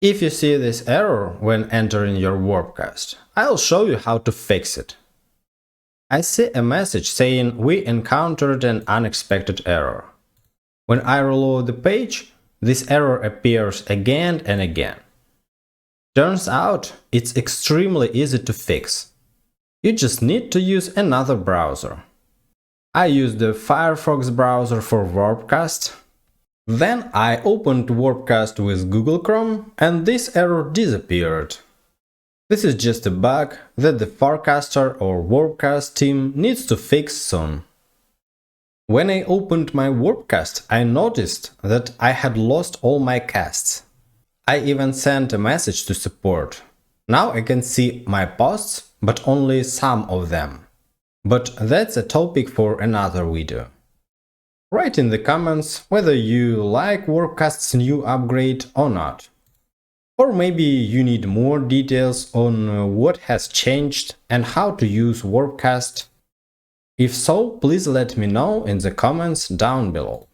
If you see this error when entering your Warpcast, I'll show you how to fix it. I see a message saying we encountered an unexpected error. When I reload the page, this error appears again and again. Turns out, it's extremely easy to fix. You just need to use another browser. I used the Firefox browser for Warpcast. Then I opened Warpcast with Google Chrome and this error disappeared. This is just a bug that the farcaster or Warpcast team needs to fix soon. When I opened my Warpcast, I noticed that I had lost all my casts. I even sent a message to support. Now I can see my posts, but only some of them. But that's a topic for another video. Write in the comments whether you like Warpcast's new upgrade or not. Or maybe you need more details on what has changed and how to use Warpcast. If so, please let me know in the comments down below.